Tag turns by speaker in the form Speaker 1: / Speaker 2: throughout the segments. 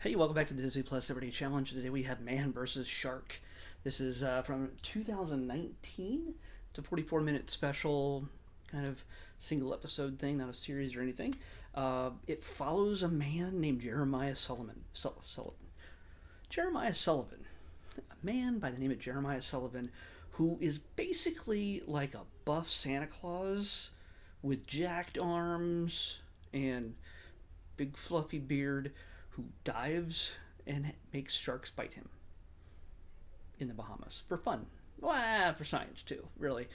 Speaker 1: Hey, welcome back to the Disney Plus Everyday Challenge. Today we have Man versus Shark. This is from 2019. It's a 44-minute special, kind of single episode thing, not a series or anything. It follows a man named Jeremiah Sullivan. Jeremiah Sullivan. A man by the name of Jeremiah Sullivan who is basically like a buff Santa Claus with jacked arms and big fluffy beard who dives and makes sharks bite him in the Bahamas for fun. Well, for science too, really.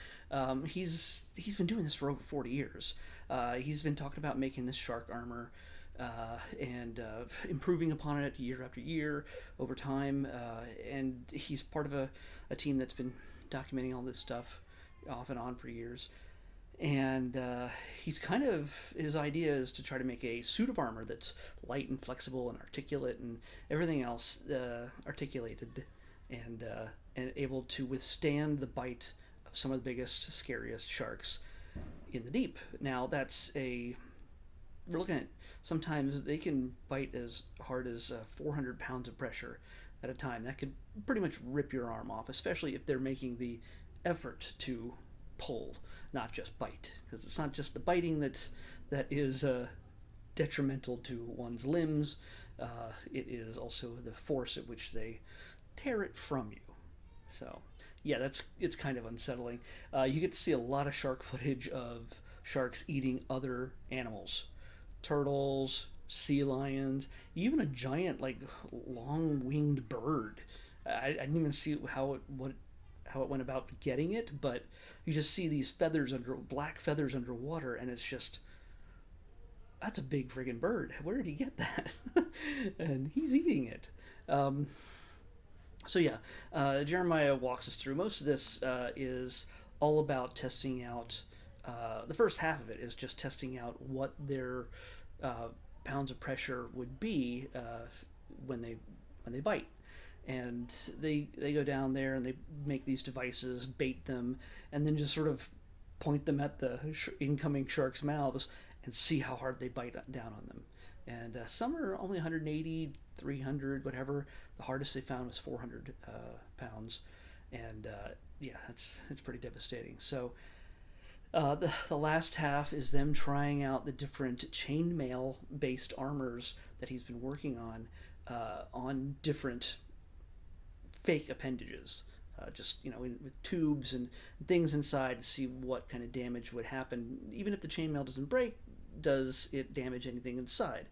Speaker 1: He's been doing this for over 40 years. He's been talking about making this shark armor and improving upon it year after year over time. And he's part of a team that's been documenting all this stuff off and on for years. And he's kind of, his idea is to try to make a suit of armor that's light and flexible and articulate and everything else articulated and able to withstand the bite of some of the biggest, scariest sharks in the deep. Now we're looking at, sometimes they can bite as hard as 400 pounds of pressure at a time. That could pretty much rip your arm off, especially if they're making the effort to pull, not just bite, because it's not just the biting that is detrimental to one's limbs. It is also the force at which they tear it from you. So yeah, it's kind of unsettling. You get to see a lot of shark footage of sharks eating other animals, turtles, sea lions, even a giant like long-winged bird. I didn't even see how it went about getting it, but you just see these black feathers underwater, and it's just, that's a big friggin' bird. Where did he get that? And he's eating it. So yeah, Jeremiah walks us through. Most of this is all about testing out. The first half of it is just testing out what their pounds of pressure would be when they bite. And they go down there and they make these devices, bait them, and then just sort of point them at the incoming sharks' mouths and see how hard they bite down on them. And some are only 180, 300, whatever. The hardest they found was 400 pounds, and yeah, it's pretty devastating. So the last half is them trying out the different chainmail based armors that he's been working on different fake appendages, just with tubes and things inside to see what kind of damage would happen. Even if the chainmail doesn't break, does it damage anything inside?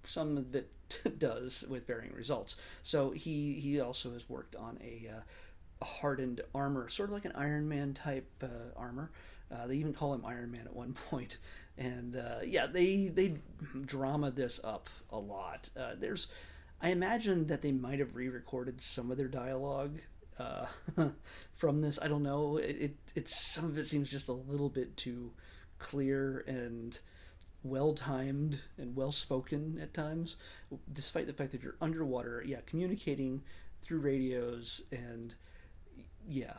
Speaker 1: Some of it does, with varying results. So he also has worked on a hardened armor, sort of like an Iron Man type armor. They even call him Iron Man at one point. And yeah, they drama this up a lot. I imagine that they might have re-recorded some of their dialogue from this. I don't know. It's some of it seems just a little bit too clear and well-timed and well-spoken at times, despite the fact that you're underwater. Yeah, communicating through radios, and yeah,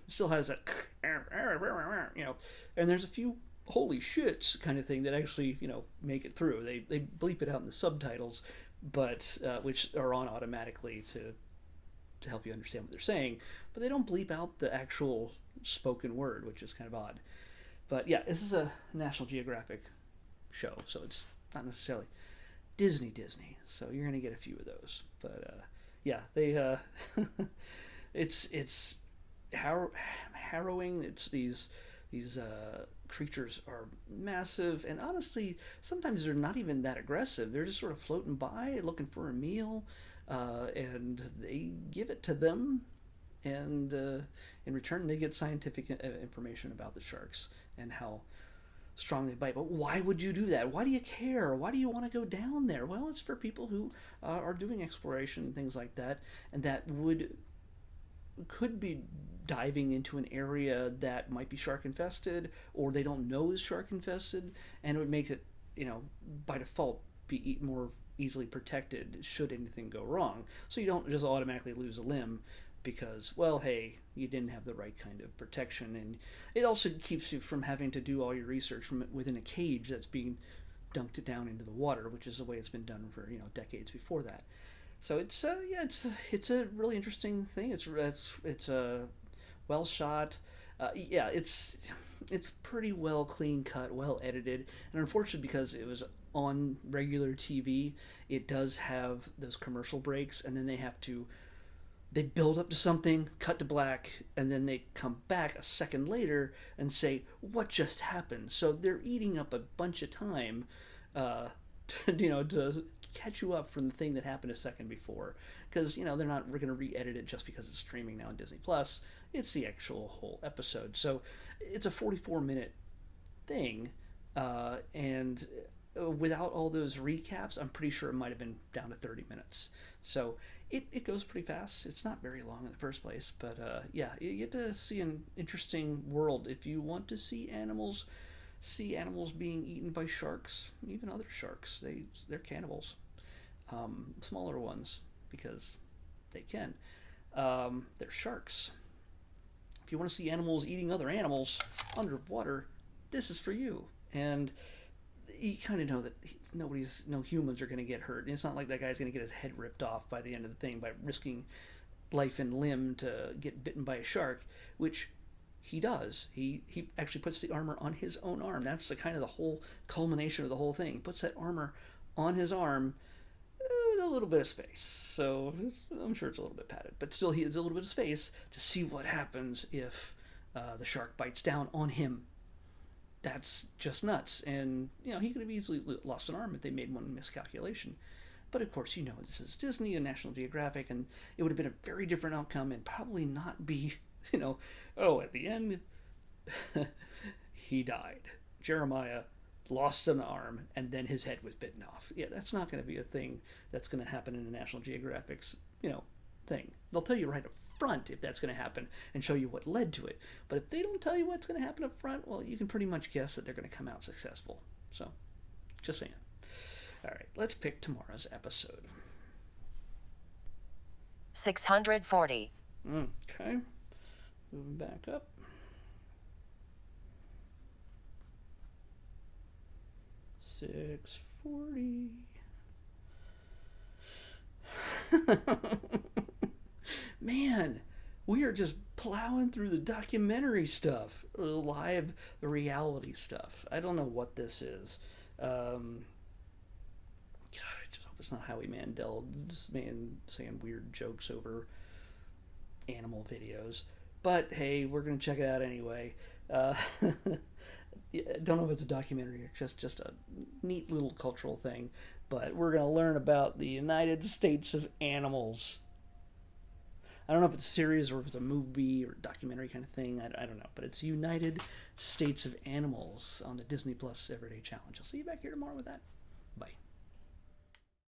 Speaker 1: still has that and there's a few holy shits kind of thing that actually make it through. They bleep it out in the subtitles, but which are on automatically to help you understand what they're saying, but they don't bleep out the actual spoken word, which is kind of odd. But yeah, this is a National Geographic show, so it's not necessarily Disney, so you're gonna get a few of those. But yeah, they it's harrowing. It's these creatures are massive, and honestly, sometimes they're not even that aggressive. They're just sort of floating by, looking for a meal, and they give it to them, and in return, they get scientific information about the sharks and how strong they bite. But why would you do that? Why do you care? Why do you want to go down there? Well, it's for people who are doing exploration and things like that, and that could be diving into an area that might be shark infested, or they don't know is shark infested, and it would make it, by default, be more easily protected should anything go wrong. So you don't just automatically lose a limb because, well, hey, you didn't have the right kind of protection. And it also keeps you from having to do all your research from within a cage that's being dunked it down into the water, which is the way it's been done for decades before that. So it's it's a really interesting thing. It's a well shot. Yeah, it's pretty well clean cut, well edited, and unfortunately because it was on regular TV, it does have those commercial breaks, and then they build up to something, cut to black, and then they come back a second later and say, "What just happened?" So they're eating up a bunch of time, to catch you up from the thing that happened a second before, because they're not going to re-edit it just because it's streaming now on Disney Plus. It's the actual whole episode, so it's a 44-minute thing, and without all those recaps, I'm pretty sure it might have been down to 30 minutes. So it goes pretty fast. It's not very long in the first place, but yeah, you get to see an interesting world. If you want to see animals being eaten by sharks, even other sharks, they're cannibals. Smaller ones, because they can. They're sharks. If you want to see animals eating other animals underwater, this is for you. And you kind of know that no humans are going to get hurt. And it's not like that guy's going to get his head ripped off by the end of the thing by risking life and limb to get bitten by a shark, which he does. He actually puts the armor on his own arm. That's the kind of the whole culmination of the whole thing. He puts that armor on his arm with a little bit of space. So I'm sure it's a little bit padded, but still he has a little bit of space to see what happens if the shark bites down on him. That's just nuts. And he could have easily lost an arm if they made one miscalculation. But of course, this is Disney and National Geographic, and it would have been a very different outcome, and probably not be, at the end, he died. Jeremiah lost an arm, and then his head was bitten off. Yeah, that's not going to be a thing that's going to happen in the National Geographic's, thing. They'll tell you right up front if that's going to happen and show you what led to it. But if they don't tell you what's going to happen up front, well, you can pretty much guess that they're going to come out successful. So, just saying. All right, let's pick tomorrow's episode.
Speaker 2: 640.
Speaker 1: Okay. Moving back up. 640. Man, we are just plowing through the documentary stuff, or the reality stuff. I don't know what this is. God, I just hope it's not Howie Mandel, this man saying weird jokes over animal videos. But hey, we're gonna check it out anyway. Don't know if it's a documentary or just a neat little cultural thing, but we're gonna learn about the United States of Animals. I don't know if it's a series or if it's a movie or documentary kind of thing. I don't know, but it's United States of Animals on the Disney Plus Everyday Challenge. I'll see you back here tomorrow with that. Bye.